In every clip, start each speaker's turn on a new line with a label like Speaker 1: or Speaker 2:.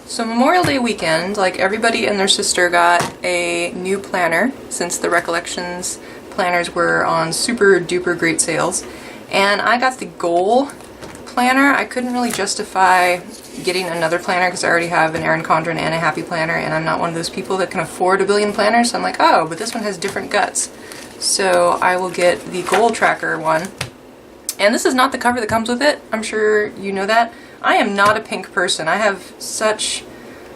Speaker 1: So Memorial Day weekend, like everybody and their sister got a new planner since the Recollections planners were on super duper great sales. And I got the Goal Planner. I couldn't really justify getting another planner because I already have an Erin Condren and a Happy Planner, and I'm not one of those people that can afford a billion planners. So I'm like, oh, but this one has different guts. So I will get the Goal Tracker one. And this is not the cover that comes with it. I'm sure you know that. I am not a pink person. I have such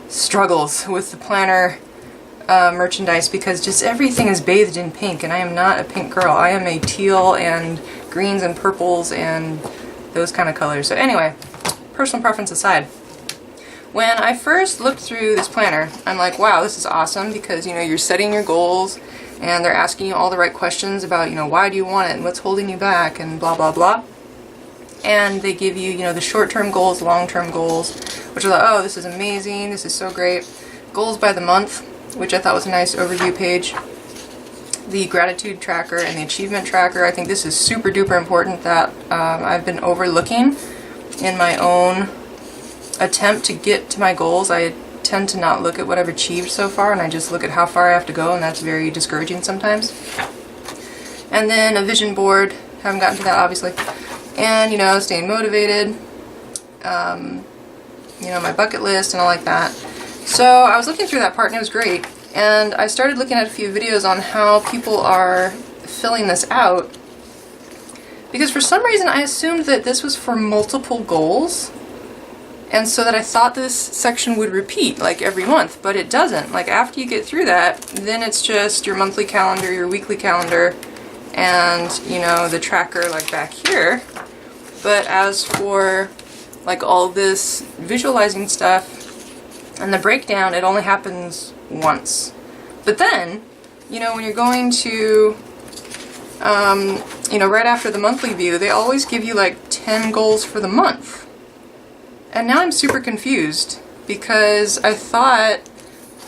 Speaker 1: struggles with the planner merchandise because just everything is bathed in pink, and I am not a pink girl. I am a teal and greens and purples and those kind of colors. So anyway, personal preference aside, when I first looked through this planner, I'm like, wow, this is awesome because, you know, you're setting your goals and they're asking you all the right questions about, you know, why do you want it and what's holding you back and blah, blah, blah. And they give you, you know, the short-term goals, long-term goals, which are like, oh, this is amazing, this is so great. Goals by the month, which I thought was a nice overview page. The gratitude tracker and the achievement tracker. I think this is super duper important that I've been overlooking in my own attempt to get to my goals. I tend to not look at what I've achieved so far, and I just look at how far I have to go, and that's very discouraging sometimes. And then a vision board. Haven't gotten to that, obviously. And, you know, staying motivated, you know, my bucket list and all like that. So I was looking through that part and it was great. And I started looking at a few videos on how people are filling this out. Because for some reason I assumed that this was for multiple goals. And so that I thought this section would repeat like every month, but it doesn't. Like after you get through that, then it's just your monthly calendar, your weekly calendar, and, you know, the tracker like back here. But as for like all this visualizing stuff and the breakdown, it only happens once. But then, you know, when you're going to, you know, right after the monthly view, they always give you like 10 goals for the month. And now I'm super confused because I thought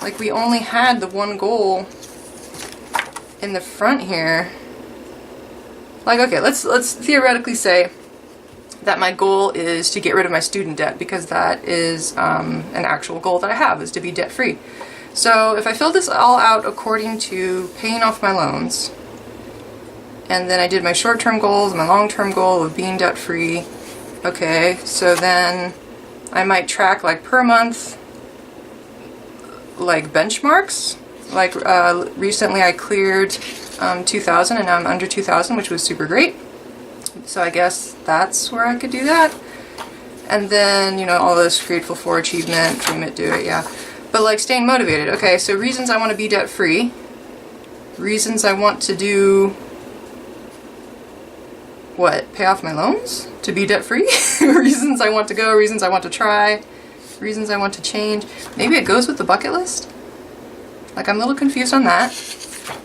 Speaker 1: like we only had the one goal in the front here. Like, okay, let's theoretically say that my goal is to get rid of my student debt, because that is an actual goal that I have, is to be debt free. So if I fill this all out according to paying off my loans, and then I did my short-term goals, my long-term goal of being debt free, okay, so then I might track like per month like benchmarks. Like recently I cleared 2,000 and now I'm under 2,000, which was super great. So I guess that's where I could do that. And then, you know, all this grateful for, achievement, dream it, do it, yeah. But like staying motivated. Okay, so reasons I want to be debt free. Reasons I want to do what? Pay off my loans? To be debt free? Reasons I want to go, reasons I want to try, reasons I want to change. Maybe it goes with the bucket list? Like I'm a little confused on that.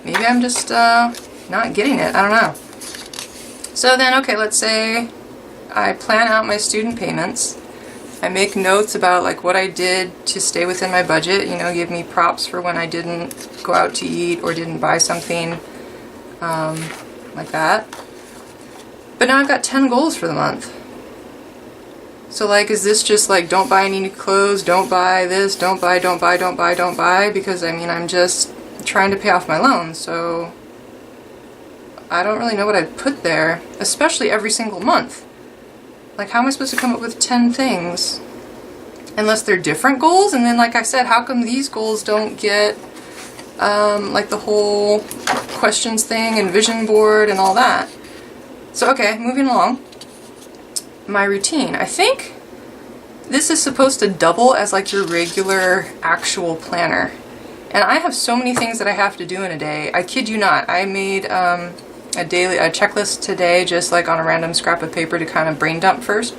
Speaker 1: Maybe I'm just not getting it. I don't know. So then, okay, let's say I plan out my student payments. I make notes about like what I did to stay within my budget, you know, give me props for when I didn't go out to eat or didn't buy something like that. But now I've got 10 goals for the month. So like, is this just like, don't buy any new clothes, don't buy this, don't buy, don't buy, don't buy, don't buy? Because I mean, I'm just trying to pay off my loans, so I don't really know what I'd put there, especially every single month. Like, how am I supposed to come up with 10 things? Unless they're different goals, and then like I said, how come these goals don't get like the whole questions thing and vision board and all that? So okay, moving along. My routine. I think this is supposed to double as like your regular actual planner. And I have so many things that I have to do in a day. I kid you not. I made a checklist today, just like on a random scrap of paper to kind of brain dump first.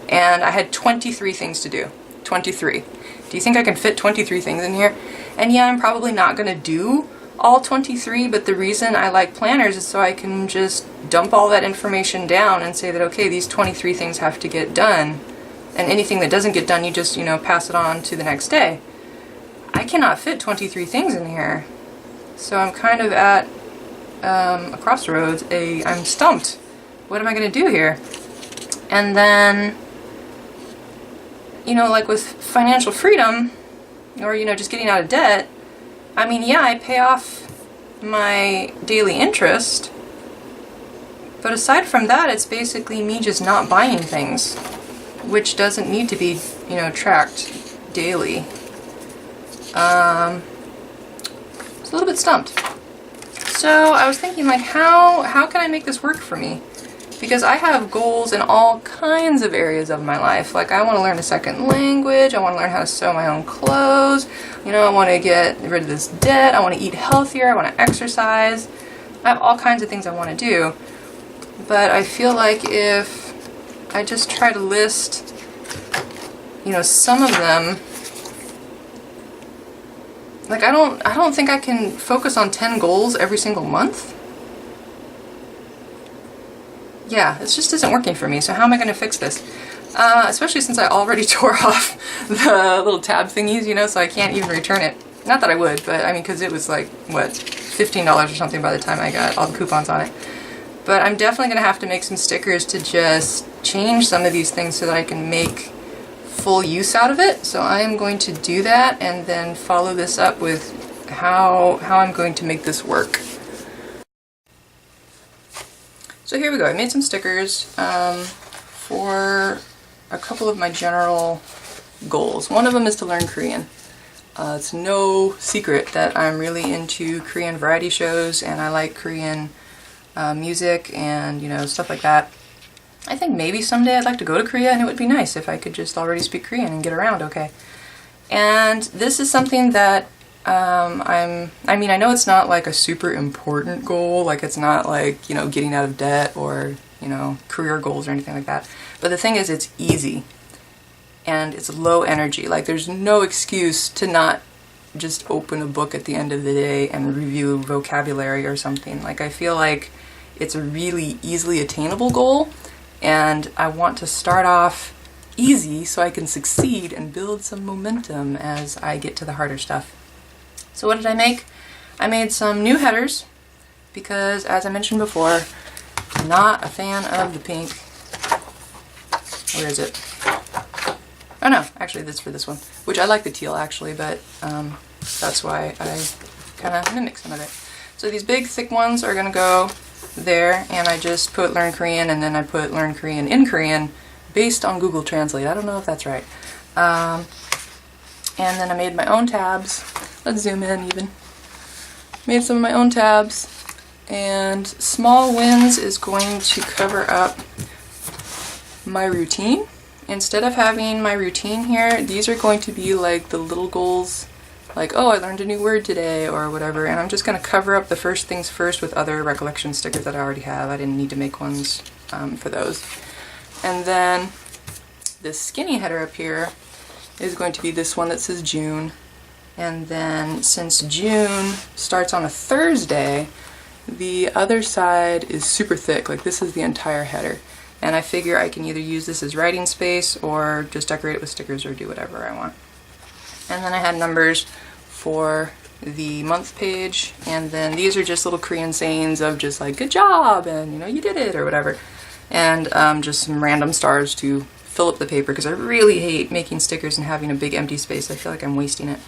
Speaker 1: And I had 23 things to do. 23. Do you think I can fit 23 things in here? And yeah, I'm probably not going to do all 23, but the reason I like planners is so I can just dump all that information down and say that, okay, these 23 things have to get done. And anything that doesn't get done, you just, you know, pass it on to the next day. I cannot fit 23 things in here. So I'm kind of at a crossroads. I'm stumped. What am I going to do here? And then you know, like with financial freedom, or, you know, just getting out of debt, I mean, yeah, I pay off my daily interest, but aside from that, it's basically me just not buying things, which doesn't need to be, you know, tracked daily. It's a little bit stumped. So I was thinking, like, how can I make this work for me? Because I have goals in all kinds of areas of my life. Like, I want to learn a second language, I want to learn how to sew my own clothes, you know, I want to get rid of this debt, I want to eat healthier, I want to exercise. I have all kinds of things I want to do. But I feel like if I just try to list, you know, some of them, like, I don't think I can focus on 10 goals every single month. Yeah, it just isn't working for me, so how am I going to fix this? Especially since I already tore off the little tab thingies, you know, so I can't even return it. Not that I would, but I mean, because it was like, what, $15 or something by the time I got all the coupons on it. But I'm definitely going to have to make some stickers to just change some of these things so that I can make full use out of it. So I am going to do that and then follow this up with how I'm going to make this work. So here we go. I made some stickers for a couple of my general goals. One of them is to learn Korean. It's no secret that I'm really into Korean variety shows and I like Korean music and, you know, stuff like that. I think maybe someday I'd like to go to Korea, and it would be nice if I could just already speak Korean and get around okay. And this is something that I mean, I know it's not like a super important goal, like it's not like, you know, getting out of debt or, you know, career goals or anything like that. But the thing is, it's easy and it's low energy. Like, there's no excuse to not just open a book at the end of the day and review vocabulary or something. Like, I feel like it's a really easily attainable goal, and I want to start off easy so I can succeed and build some momentum as I get to the harder stuff. So what did I make? I made some new headers because, as I mentioned before, I'm not a fan of the pink. Where is it? Oh no, actually that's for this one, which I like the teal actually, but that's why I kind of mimic some of it. So these big thick ones are going to go there, and I just put Learn Korean, and then I put Learn Korean in Korean based on Google Translate. I don't know if that's right. And then I made my own tabs. Let's zoom in even. Made some of my own tabs, and Small Wins is going to cover up my routine. Instead of having my routine here, these are going to be like the little goals, like, oh, I learned a new word today or whatever, and I'm just going to cover up the first things first with other recollection stickers that I already have. I didn't need to make ones for those. And then this skinny header up here is going to be this one that says June. And then since June starts on a Thursday, the other side is super thick. Like, this is the entire header. And I figure I can either use this as writing space or just decorate it with stickers or do whatever I want. And then I had numbers for the month page, and then these are just little Korean sayings of just like, good job, and, you know, you did it, or whatever. And just some random stars to fill up the paper, because I really hate making stickers and having a big empty space. I feel like I'm wasting it.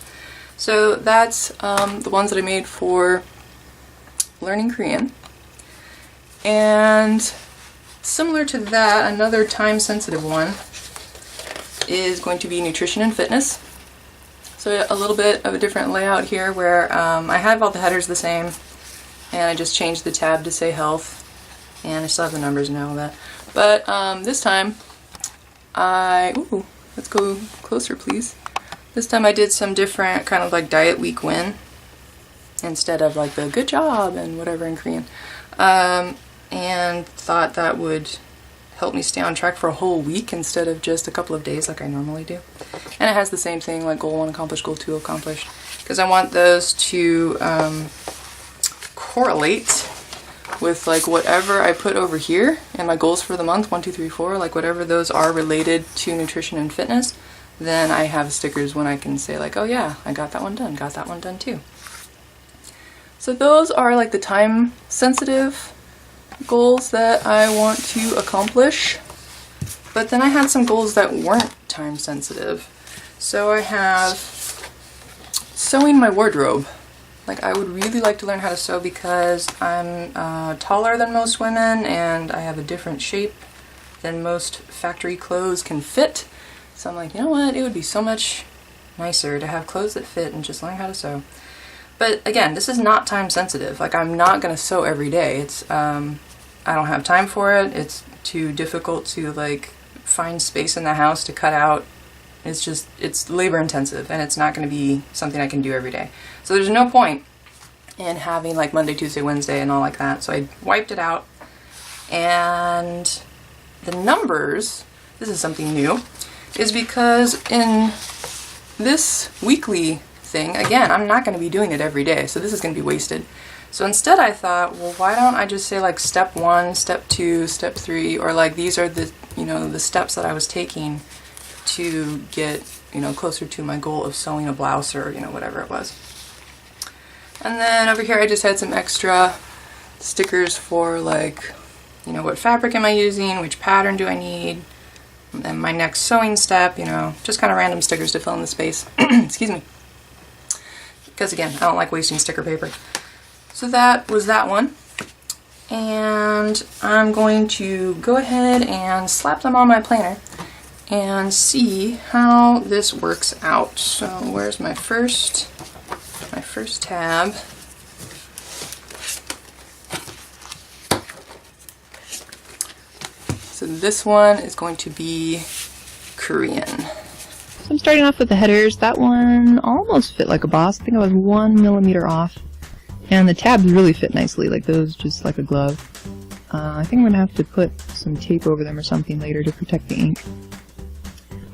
Speaker 1: So that's the ones that I made for learning Korean. And similar to that, another time-sensitive one is going to be nutrition and fitness. So a little bit of a different layout here, where I have all the headers the same, and I just changed the tab to say health, and I still have the numbers and all that. But this time ooh, let's go closer please. This time I did some different kind of like diet week win instead of like the good job and whatever in Korean, and thought that would help me stay on track for a whole week instead of just a couple of days like I normally do. And it has the same thing, like goal 1 accomplished, goal 2 accomplished, because I want those to correlate with like whatever I put over here in my goals for the month, 1, 2, 3, 4, like whatever those are related to nutrition and fitness. Then I have stickers when I can say like, oh yeah, I got that one done too. So those are like the time sensitive goals that I want to accomplish. But then I had some goals that weren't time sensitive. So I have sewing my wardrobe. Like, I would really like to learn how to sew because I'm taller than most women and I have a different shape than most factory clothes can fit. So I'm like, you know what, it would be so much nicer to have clothes that fit and just learn how to sew. But again, this is not time sensitive. Like, I'm not going to sew every day. It's I don't have time for it. It's too difficult to like find space in the house to cut out. It's labor intensive and it's not going to be something I can do every day. So there's no point in having like Monday, Tuesday, Wednesday and all like that. So I wiped it out. And the numbers, this is something new, is because in this weekly thing, again, I'm not going to be doing it every day, so this is going to be wasted. So instead I thought, well, why don't I just say like step 1, step 2, step 3, or like these are the, you know, the steps that I was taking to get, you know, closer to my goal of sewing a blouse or, you know, whatever it was. And then over here I just had some extra stickers for like, you know, what fabric am I using, which pattern do I need, and my next sewing step, you know, just kind of random stickers to fill in the space. Excuse me. Because again, I don't like wasting sticker paper. So that was that one. And I'm going to go ahead and slap them on my planner and see how this works out. So where's my first tab? So this one is going to be Korean. So I'm starting off with the headers. That one almost fit like a boss. I think I was 1 millimeter off. And the tabs really fit nicely, like those just like a glove. I think I'm going to have to put some tape over them or something later to protect the ink.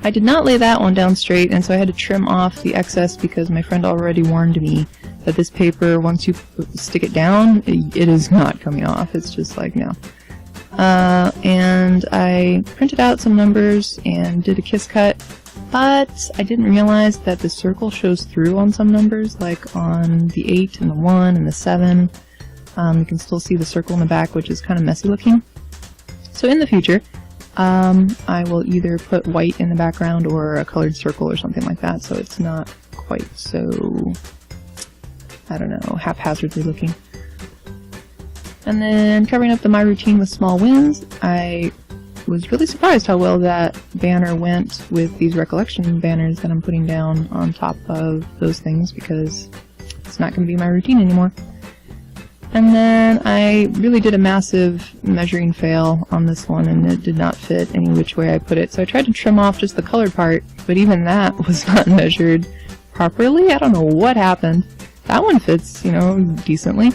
Speaker 1: I did not lay that one down straight, and so I had to trim off the excess because my friend already warned me that this paper, once you stick it down, it is not coming off. It's just like, no. And I printed out some numbers and did a kiss cut, but I didn't realize that the circle shows through on some numbers, like on the 8 and the 1 and the 7. You can still see the circle in the back, which is kind of messy looking. So in the future, I will either put white in the background or a colored circle or something like that, so it's not quite so, I don't know, haphazardly looking. And then covering up the My Routine with Small Wins, I was really surprised how well that banner went with these recollection banners that I'm putting down on top of those things, because it's not going to be my routine anymore. And then I really did a massive measuring fail on this one, and it did not fit any which way I put it. So I tried to trim off just the colored part, but even that was not measured properly. I don't know what happened. That one fits, you know, decently.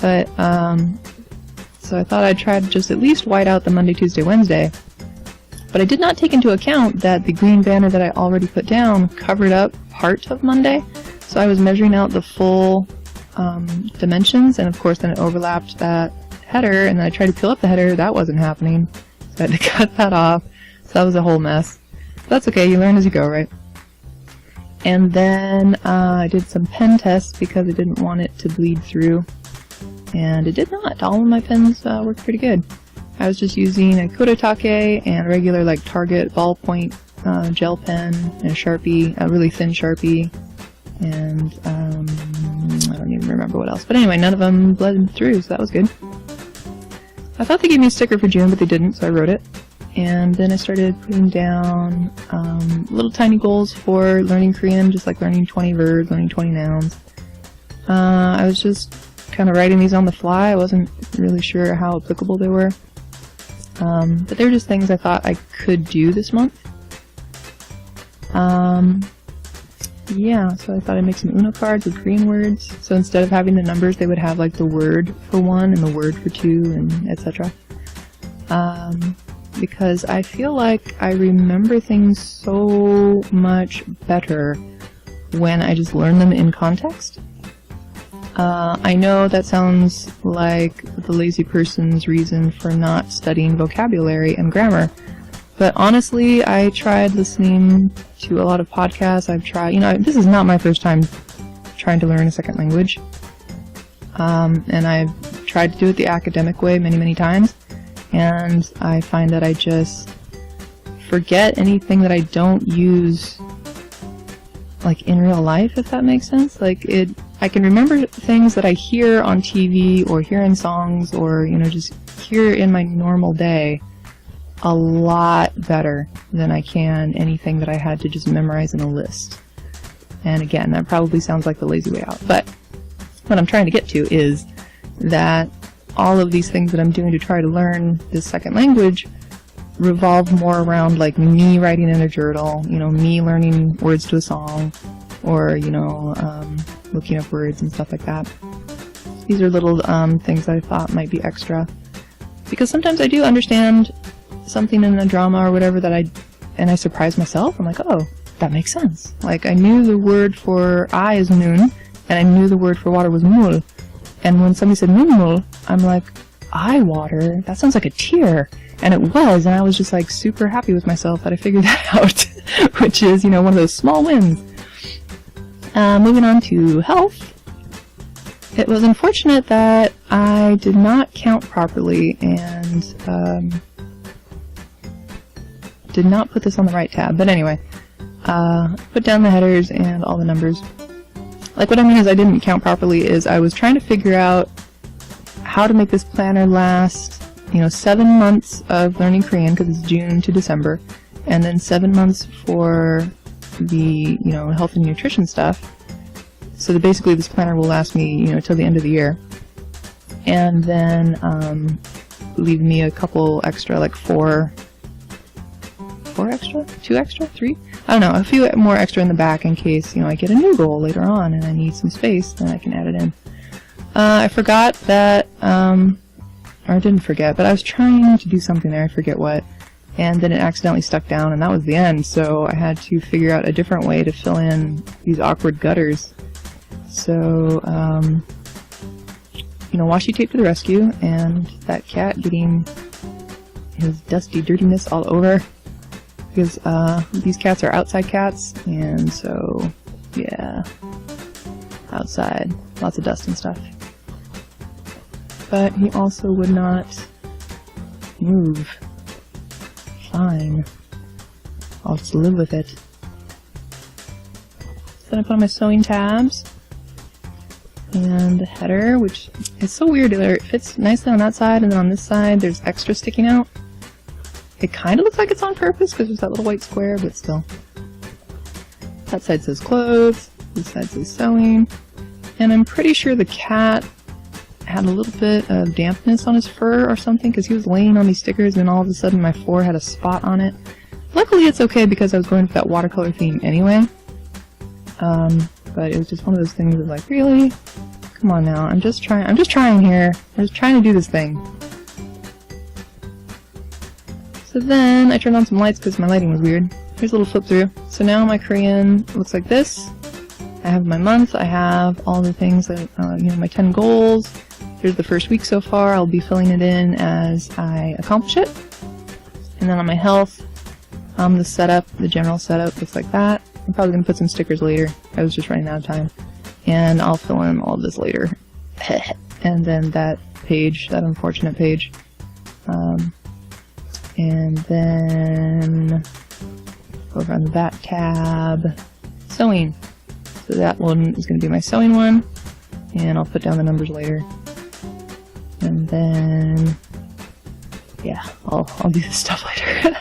Speaker 1: But, so I thought I'd try to just at least white out the Monday, Tuesday, Wednesday. But I did not take into account that the green banner that I already put down covered up part of Monday. So I was measuring out the full dimensions, and of course then it overlapped that header, and then I tried to peel up the header. That wasn't happening. So I had to cut that off. So that was a whole mess. But that's okay, you learn as you go, right? And then I did some pen tests because I didn't want it to bleed through. And it did not. All of my pens worked pretty good. I was just using a Kodotake and a regular like Target ballpoint gel pen and a Sharpie, a really thin Sharpie, and I don't even remember what else. But anyway, none of them bled through, so that was good. I thought they gave me a sticker for June, but they didn't, so I wrote it. And then I started putting down little tiny goals for learning Korean, just like learning 20 verbs, learning 20 nouns. I was just kind of writing these on the fly. I wasn't really sure how applicable they were. But they were just things I thought I could do this month. Yeah, so I thought I'd make some Uno cards with Korean words. So instead of having the numbers, they would have like the word for 1 and the word for 2 and etc. Because I feel like I remember things so much better when I just learn them in context. I know that sounds like the lazy person's reason for not studying vocabulary and grammar, but honestly, I tried listening to a lot of podcasts. I've tried, you know, this is not my first time trying to learn a second language, and I've tried to do it the academic way many, many times, and I find that I just
Speaker 2: forget anything that I don't use like in real life, if that makes sense. Like I can remember things that I hear on TV or hear in songs or, you know, just hear in my normal day a lot better than I can anything that I had to just memorize in a list. And again, that probably sounds like the lazy way out, but what I'm trying to get to is that all of these things that I'm doing to try to learn this second language revolve more around like me writing in a journal, you know, me learning words to a song, or, you know, looking up words and stuff like that. These are little things I thought might be extra, because sometimes I do understand something in a drama or whatever that I surprise myself. I'm like, oh, that makes sense. Like, I knew the word for eye is nun, and I knew the word for water was mul. And when somebody said mul, I'm like, eye water? That sounds like a tear. And it was, and I was just like super happy with myself that I figured that out, which is, you know, one of those small wins. Moving on to health. It was unfortunate that I did not count properly and did not put this on the right tab. But anyway, put down the headers and all the numbers. Like, what I mean is I didn't count properly is I was trying to figure out how to make this planner last, you know, 7 months of learning Korean, because it's June to December, and then 7 months for the, you know, health and nutrition stuff. So that basically this planner will last me, you know, till the end of the year. And then leave me a couple extra, like 4 extra? 2 extra? 3? I don't know, a few more extra in the back in case, you know, I get a new goal later on and I need some space, then I can add it in. I forgot that, or I didn't forget, but I was trying to do something there, I forget what, and then it accidentally stuck down, and that was the end, so I had to figure out a different way to fill in these awkward gutters. So, you know, washi tape to the rescue, and that cat getting his dusty dirtiness all over, because these cats are outside cats, and so, yeah, outside, lots of dust and stuff. But he also would not move. Fine. I'll just live with it. Then I put on my sewing tabs and the header, which is so weird. It fits nicely on that side, and then on this side there's extra sticking out. It kind of looks like it's on purpose because there's that little white square, but still. That side says clothes, this side says sewing, and I'm pretty sure the cat had a little bit of dampness on his fur or something, because he was laying on these stickers and all of a sudden my floor had a spot on it. Luckily it's okay because I was going for that watercolor theme anyway. But it was just one of those things of like, really? Come on now, I'm just trying here. I'm just trying to do this thing. So then I turned on some lights because my lighting was weird. Here's a little flip through. So now my Korean looks like this. I have my month, I have all the things that, you know, my 10 goals. Here's the first week so far. I'll be filling it in as I accomplish it. And then on my health, the setup, the general setup looks like that. I'm probably going to put some stickers later. I was just running out of time. And I'll fill in all of this later. And then that page, that unfortunate page. And then over on the back tab, sewing. So that one is going to be my sewing one, and I'll put down the numbers later. And then, yeah, I'll do this stuff later.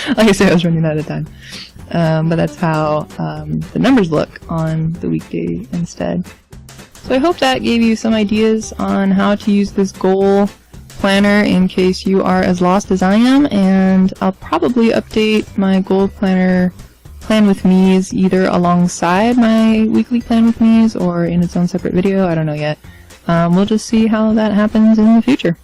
Speaker 2: Like I said, I was running out of time. But that's how the numbers look on the weekday instead. So I hope that gave you some ideas on how to use this goal planner in case you are as lost as I am, and I'll probably update my goal planner plan with me's either alongside my weekly plan with me's or in its own separate video. I don't know yet. We'll just see how that happens in the future.